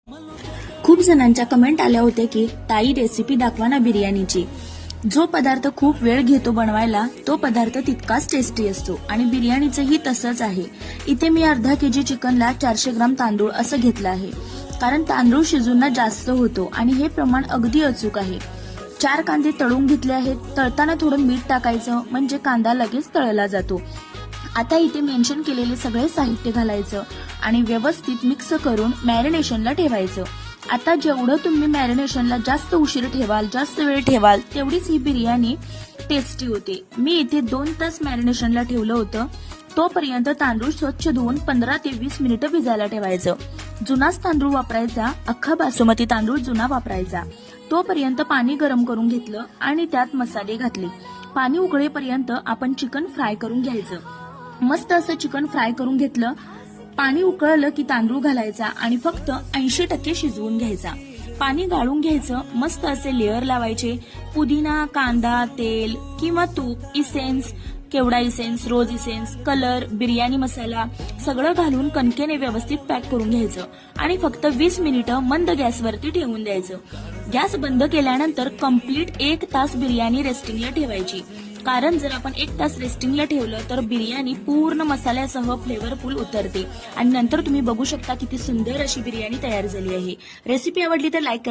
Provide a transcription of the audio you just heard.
खूप जणांच्या कमेंट आल्या होत्या की ताई रेसिपी दाखवा ना बिर्याणीची। जो पदार्थ खूप वेळ घेतो बनवायला तो पदार्थ तितकाच टेस्टी असतो आणि बिर्याणीचंही तसंच आहे। इथे मी अर्धा केजी चिकनला 400 ग्राम तांदूळ असं घेतलं आहे, कारण तांदूळ शिजून जास्त होतो आणि हे प्रमाण अगदी अचूक आहे। 4 कांदे तळून घेतले आहेत। तळताना थोडं मीठ टाकायचं म्हणजे कांदा लगेच तळला जातो। आता इथे मेन्शन केलेले सगळे साहित्य घालायचं आणि व्यवस्थित मिक्स करून मॅरिनेशनला ठेवायचं। आता जेवढं तुम्ही मॅरिनेशनला जास्त उशीर ठेवाल, जास्त वेळ ठेवाल, तेवढीच ही बिर्याणी टेस्टी होते। मी इथे 2 तास मॅरिनेशनला ठेवलं होतं। तोपर्यंत तांदूळ स्वच्छ धुवून 15 ते 20 मिनिटं भिजायला ठेवायचं। जुनाच तांदूळ वापरायचा, अख्खा बासमती तांदूळ जुना वापरायचा। तोपर्यंत पाणी गरम करून घेतलं आणि त्यात मसाले घातले। पाणी उकळेपर्यंत आपण चिकन फ्राय करून घ्यायचं। मस्त असं चिकन फ्राय करून घेतलं। पाणी उकळलं की तांदूळ घालायचा आणि फक्त 80% शिजवून घ्यायचा। पाणी गाळून घ्यायचं। मस्त असे लेअर लावायचे। पुदिना, कांदा, तेल किंवा तूप, इसेन्स, केवडा इसेन्स, रोज इसेन्स, कलर, बिर्याणी मसाला सगळं घालून कणकेने व्यवस्थित पॅक करून घ्यायचं आणि फक्त 20 मिनिटं मंद गॅसवरती ठेवून द्यायचं। गॅस बंद केल्यानंतर कंप्लीट 1 तास बिर्याणी रेस्टिंगला ठेवायची, कारण जर आपण 1 तास रेस्टिंगला ठेवलं तर बिर्याणी पूर्ण मसाल्यासह फ्लेवरफुल उतरते आणि नंतर तुम्ही बघू शकता किती सुंदर अशी बिर्याणी तयार झाली आहे। रेसिपी आवडली तर लाईक करा।